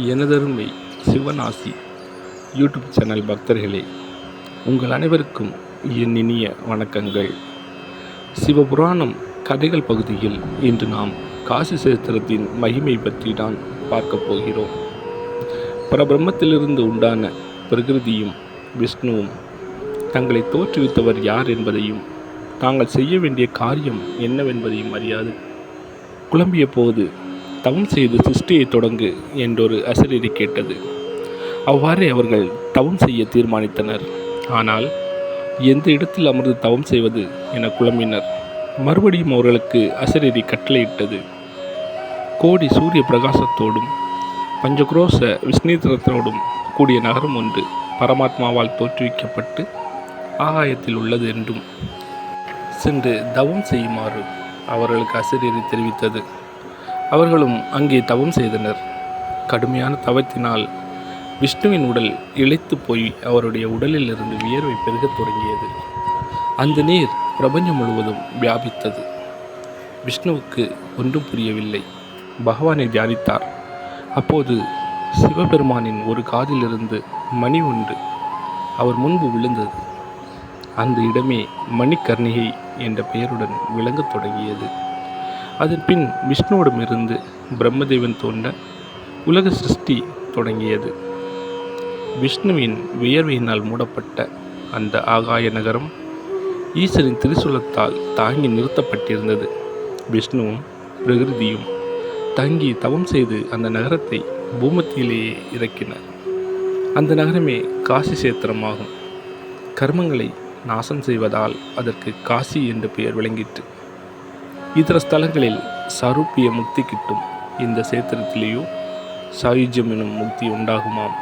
எனதருமை சிவனாசி YouTube channel பக்தர்களே, உங்கள் அனைவருக்கும் என் இனிய வணக்கங்கள். சிவபுராணம் கதைகள் பகுதியில் இன்று நாம் காசி சேத்திரத்தின் மகிமை பற்றி தான் பார்க்கப் போகிறோம். பரபிரம்மத்திலிருந்து உண்டான பிரகிருதியும் விஷ்ணுவும் தங்களை தோற்றுவித்தவர் யார் என்பதையும் தாங்கள் செய்ய வேண்டிய காரியம் என்னவென்பதையும் அறியாது குழம்பிய போது தவம் செய்து சிருஷ்டியை தொடங்கு என்றொரு அசரீரி கேட்டது. அவ்வாறே அவர்கள் தவம் செய்ய தீர்மானித்தனர். ஆனால் எந்த இடத்தில் அமர்ந்து தவம் செய்வது என குழம்பினர். மறுபடியும் அவர்களுக்கு அசரீரி கட்டளையிட்டது. கோடி சூரிய பிரகாசத்தோடும் பஞ்சக்ரோச விஷ்ணீத்திரத்தோடும் கூடிய நகரம் ஒன்று பரமாத்மாவால் தோற்றுவிக்கப்பட்டு ஆகாயத்தில் உள்ளது என்றும் சென்று தவம் செய்யுமாறு அவர்களுக்கு அசரீரி தெரிவித்தது. அவர்களும் அங்கே தவம் செய்தனர். கடுமையான தவத்தினால் விஷ்ணுவின் உடல் இளைத்து போய் அவருடைய உடலில் இருந்து வியர்வை பெருகத் தொடங்கியது. அந்த நீர் பிரபஞ்சம் முழுவதும் வியாபித்தது. விஷ்ணுவுக்கு ஒன்றும் புரியவில்லை. பகவானை தியானித்தார். அப்போது சிவபெருமானின் ஒரு காதிலிருந்து மணி ஒன்று அவர் முன்பு விழுந்தது. அந்த இடமே மணிக்கர்ணிகை என்ற பெயருடன் விளங்கத் தொடங்கியது. அதன் பின் விஷ்ணுவிடமிருந்து பிரம்மதேவன் தோன்ற உலக சிருஷ்டி தொடங்கியது. விஷ்ணுவின் வியர்வையினால் மூடப்பட்ட அந்த ஆகாய நகரம் ஈசனின் திரிசூலத்தால் தாங்கி நிறுத்தப்பட்டிருந்தது. விஷ்ணுவும் பிரகிருதியும் தங்கி தவம் செய்து அந்த நகரத்தை பூமத்தியிலேயே இறக்கினர். அந்த நகரமே காசி சேத்திரமாகும். கர்மங்களை நாசம் செய்வதால் அதற்கு காசி என்ற பெயர் விளங்கிற்று. இதர ஸ்தலங்களில் சாரூபிய முக்தி கிட்டும். இந்த சேத்திரத்திலேயோ சாயுஜ்யம் எனும் முக்தி உண்டாகுமாம்.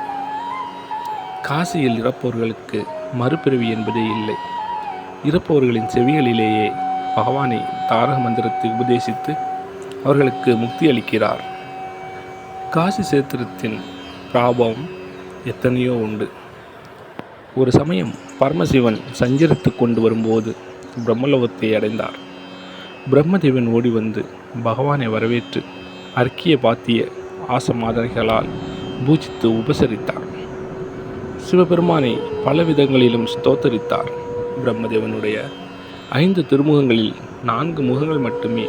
காசியில் இறப்பவர்களுக்கு மறுபிறவி என்பதே இல்லை. இறப்பவர்களின் செவிகளிலேயே பகவானை தாரக மந்திரத்தை உபதேசித்து அவர்களுக்கு முக்தி அளிக்கிறார். காசி சேத்திரத்தின் பிராபம் எத்தனையோ உண்டு. ஒரு சமயம் பரமசிவன் சஞ்சரித்து கொண்டு வரும்போது பிரம்மலோகத்தை அடைந்தார். பிரம்மதேவன் ஓடி வந்து பகவானை வரவேற்று அர்க்கிய பாத்திய ஆசமாதனைகளால் பூஜித்து உபசரித்தார். சிவபெருமானை பல விதங்களிலும் ஸ்தோத்தரித்தார். பிரம்மதேவனுடைய 5 திருமுகங்களில் 4 முகங்கள் மட்டுமே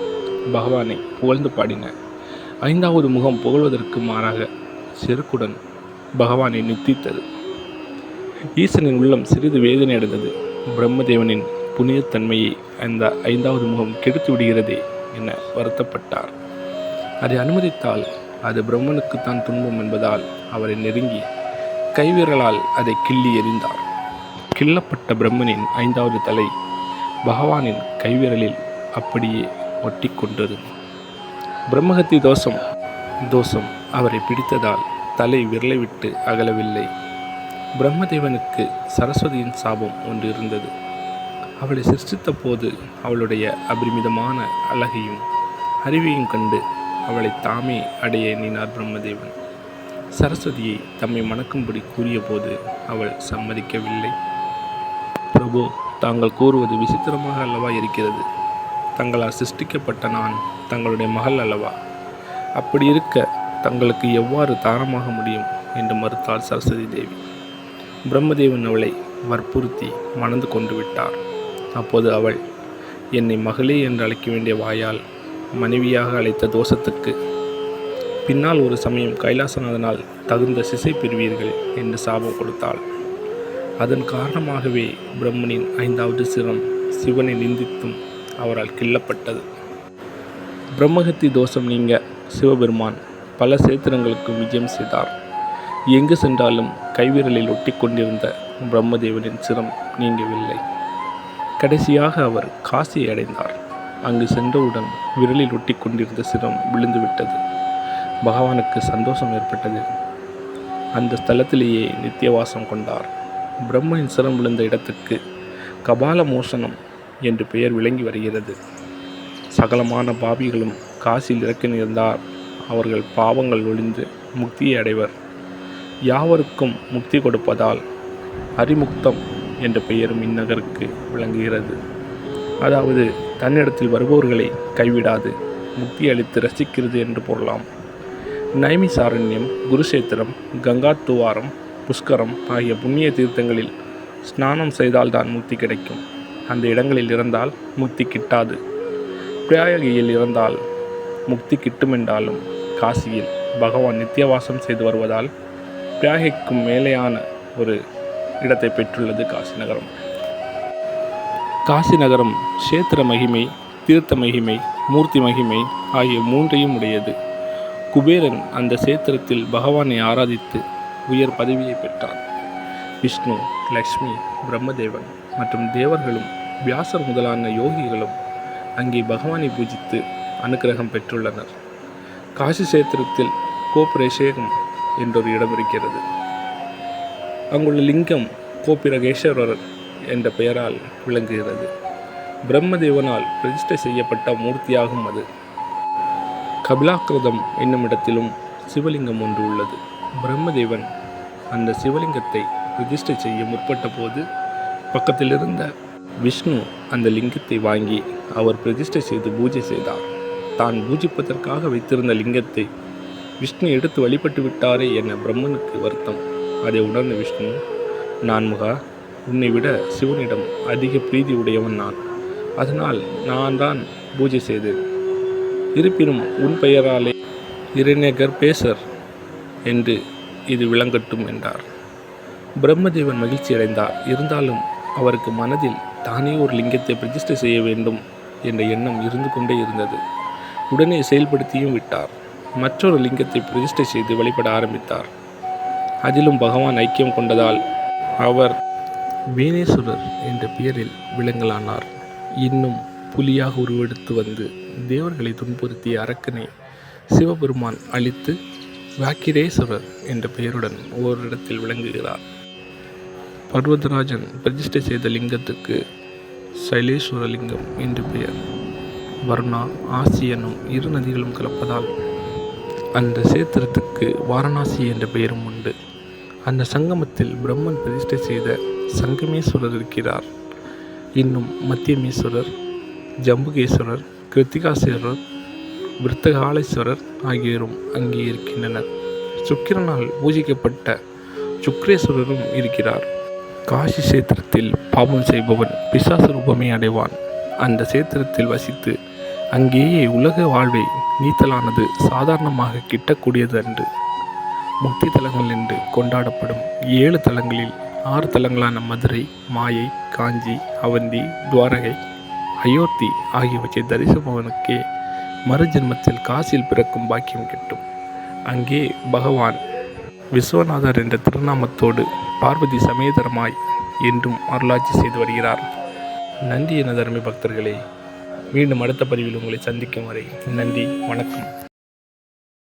பகவானை புகழ்ந்து பாடின. 5வது முகம் புகழ்வதற்கு மாறாக செருக்குடன் பகவானை நித்தித்தது. ஈசனின் உள்ளம் சிறிது வேதனை அடைந்தது. பிரம்மதேவனின் புனிதத்தன்மையை அந்த 5வது முகம் கெடுத்து விடுகிறதே என வருத்தப்பட்டார். அதை அனுமதித்தால் அது பிரம்மனுக்குத்தான் துன்பம் என்பதால் அவரை நெருங்கி கைவிரலால் அதை கிள்ளி எறிந்தார். கிள்ளப்பட்ட பிரம்மனின் 5வது தலை பகவானின் கைவிரலில் அப்படியே ஒட்டி கொண்டது. பிரம்மஹத்தி தோஷம் அவரை பிடித்ததால் தலை விரலை விட்டு அகலவில்லை. பிரம்மதேவனுக்கு சரஸ்வதியின் சாபம் ஒன்று இருந்தது. அவளை சிருஷ்டித்த போது அவளுடைய அபரிமிதமான அழகையும் அறிவையும் கண்டு அவளை தாமே அடைய எண்ணினார் பிரம்மதேவன். சரஸ்வதியை தம்மை மணக்கும்படி கூறிய போது அவள் சம்மதிக்கவில்லை. பிரபு, தாங்கள் கூறுவது விசித்திரமாக அல்லவா இருக்கிறது. தங்களால் சிருஷ்டிக்கப்பட்ட நான் தங்களுடைய மகள் அல்லவா? அப்படி இருக்க தங்களுக்கு எவ்வாறு தாரமாக முடியும் என்று மறுத்தாள் சரஸ்வதி தேவி. பிரம்மதேவன் அவளை வற்புறுத்தி மணந்து கொண்டு விட்டார். அப்போது அவள், என்னை மகளே என்று அழைக்க வேண்டிய வாயால் மனைவியாக அழைத்த தோஷத்துக்கு பின்னால் ஒரு சமயம் கைலாசநாதனால் தகுந்த சிசை பெறுவீர்கள் என்று சாபம் கொடுத்தாள். அதன் காரணமாகவே பிரம்மனின் 5வது சிரம் சிவனை நிந்தித்தும் அவரால் கிள்ளப்பட்டது. பிரம்மஹத்தி தோஷம் நீங்க சிவபெருமான் பல சேத்திரங்களுக்கு விஜயம் செய்தார். எங்கு சென்றாலும் கைவிரலில் ஒட்டி கொண்டிருந்த பிரம்மதேவனின் சிரம் நீங்கவில்லை. கடைசியாக அவர் காசியை அடைந்தார். அங்கு சென்றவுடன் விரலில் ஒட்டி கொண்டிருந்த சிரம் விழுந்துவிட்டது. பகவானுக்கு சந்தோஷம் ஏற்பட்டது. அந்த ஸ்தலத்திலேயே நித்தியவாசம் கொண்டார். பிரம்மனின் சிரம் விழுந்த இடத்துக்கு கபால மோசனம் என்று பெயர் விளங்கி வருகிறது. சகலமான பாபிகளும் காசியில் இறக்க நேர்ந்தார். அவர்கள் பாவங்கள் ஒழிந்து முக்தியை அடைவர். யாவருக்கும் முக்தி கொடுப்பதால் அரிமுக்தம் என்ற பெயரும் இந்நகருக்கு விளங்குகிறது. அதாவது தன்னிடத்தில் வருபவர்களை கைவிடாது முக்தி அளித்து ரசிக்கிறது என்று பொருளாம். நைமிசாரண்யம், குருஷேத்திரம், கங்காத்துவாரம், புஷ்கரம் ஆகிய புண்ணிய தீர்த்தங்களில் ஸ்நானம் செய்தால்தான் முக்தி கிடைக்கும். அந்த இடங்களில் இருந்தால் முக்தி கிட்டாது. பிரயாகையில் இருந்தால் முக்தி கிட்டுமென்றாலும் காசியில் பகவான் நித்தியவாசம் செய்து வருவதால் பிரயாகைக்கும் மேலேயான ஒரு இடத்தை பெற்றுள்ளது காசி நகரம். காசி நகரம் க்ஷேத்திர மகிமை, தீர்த்த மகிமை, மூர்த்தி மகிமை ஆகிய மூன்றையும் உடையது. குபேரன் அந்த சேத்திரத்தில் பகவானை ஆராதித்து உயர் பதவியை பெற்றான். விஷ்ணு, லக்ஷ்மி, பிரம்மதேவன் மற்றும் தேவர்களும் வியாசர் முதலான யோகிகளும் அங்கே பகவானை பூஜித்து அனுக்கிரகம் பெற்றுள்ளனர். காசி சேத்திரத்தில் கோபுரேஷேகம் என்றொரு இடம் இருக்கிறது. அங்குள்ள லிங்கம் கோபிரகேஸ்வரர் என்ற பெயரால் விளங்குகிறது. பிரம்மதேவனால் பிரதிஷ்டை செய்யப்பட்ட மூர்த்தியாகும் அது. கபிலாக்கிருதம் என்னும் இடத்திலும் சிவலிங்கம் ஒன்று உள்ளது. பிரம்மதேவன் அந்த சிவலிங்கத்தை பிரதிஷ்டை செய்ய முற்பட்ட போது பக்கத்திலிருந்த விஷ்ணு அந்த லிங்கத்தை வாங்கி அவர் பிரதிஷ்டை செய்து பூஜை செய்தார். தான் பூஜிப்பதற்காக வைத்திருந்த லிங்கத்தை விஷ்ணு எடுத்து வழிபட்டு விட்டாரே என பிரம்மனுக்கு வருத்தம். அதை உணர்ந்த விஷ்ணு, நான்முகா, உன்னை விட சிவனிடம் அதிக பிரீதி உடையவன் நான். அதனால் நான் தான் பூஜை செய்தேன். இருப்பினும் உன் பெயராலே இரண்யகர்பேசர் என்று இது விளங்கட்டும் என்றார். பிரம்மதேவன் மகிழ்ச்சி அடைந்தார். இருந்தாலும் அவருக்கு மனதில் தானே ஒரு லிங்கத்தை பிரதிஷ்டை செய்ய வேண்டும் என்ற எண்ணம் இருந்து கொண்டே இருந்தது. உடனே செயல்படுத்தியும் விட்டார். மற்றொரு லிங்கத்தை பிரதிஷ்டை செய்து வழிபட ஆரம்பித்தார். அதிலும் பகவான் ஐக்கியம் கொண்டதால் அவர் வீணேஸ்வரர் என்ற பெயரில் விளங்கலானார். இன்னும் புலியாக உருவெடுத்து வந்து தேவர்களை துன்புறுத்திய அரக்கனை சிவபெருமான் அழித்து வாக்கிரேஸ்வரர் என்ற பெயருடன் ஓரிடத்தில் விளங்குகிறார். பர்வதராஜன் பிரதிஷ்டை செய்த லிங்கத்துக்கு சைலேஸ்வரலிங்கம் என்று பெயர். வர்ணா, ஆசி என்னும் இரு நதிகளும் கலப்பதால் அந்த சேத்திரத்துக்கு வாரணாசி என்ற பெயரும் உண்டு. அந்த சங்கமத்தில் பிரம்மன் பிரதிஷ்டை செய்த சங்கமேஸ்வரர் இருக்கிறார். இன்னும் மத்தியமேஸ்வரர், ஜம்புகேஸ்வரர், கிருத்திகாசேஸ்வரர், விருத்தகாலேஸ்வரர் ஆகியோரும் அங்கே இருக்கின்றனர். சுக்கிரனால் பூஜிக்கப்பட்ட சுக்ரேஸ்வரரும் இருக்கிறார். காசி சேத்திரத்தில் பாபம் செய்பவன் பிசாசு ரூபமே அடைவான். அந்த சேத்திரத்தில் வசித்து அங்கேயே உலக வாழ்வை நீத்தலானது சாதாரணமாக கிட்டக்கூடியது அன்று. முக்தி தலங்கள் என்று கொண்டாடப்படும் 7 தலங்களில் 6 தலங்களான மதுரை, மாயை, காஞ்சி, அவந்தி, துவாரகை, அயோத்தி ஆகியவற்றை தரிசிப்பவனுக்கே மறுஜென்மத்தில் காசியில் பிறக்கும் பாக்கியம் கிட்டும். அங்கே பகவான் விஸ்வநாதர் என்ற திருநாமத்தோடு பார்வதி சமேதரமாய் என்றும் அருளாட்சி செய்து வருகிறார். நன்றி எனது அருமை பக்தர்களே. மீண்டும் அடுத்த பதிவில் உங்களை சந்திக்கும் வரை நன்றி, வணக்கம்.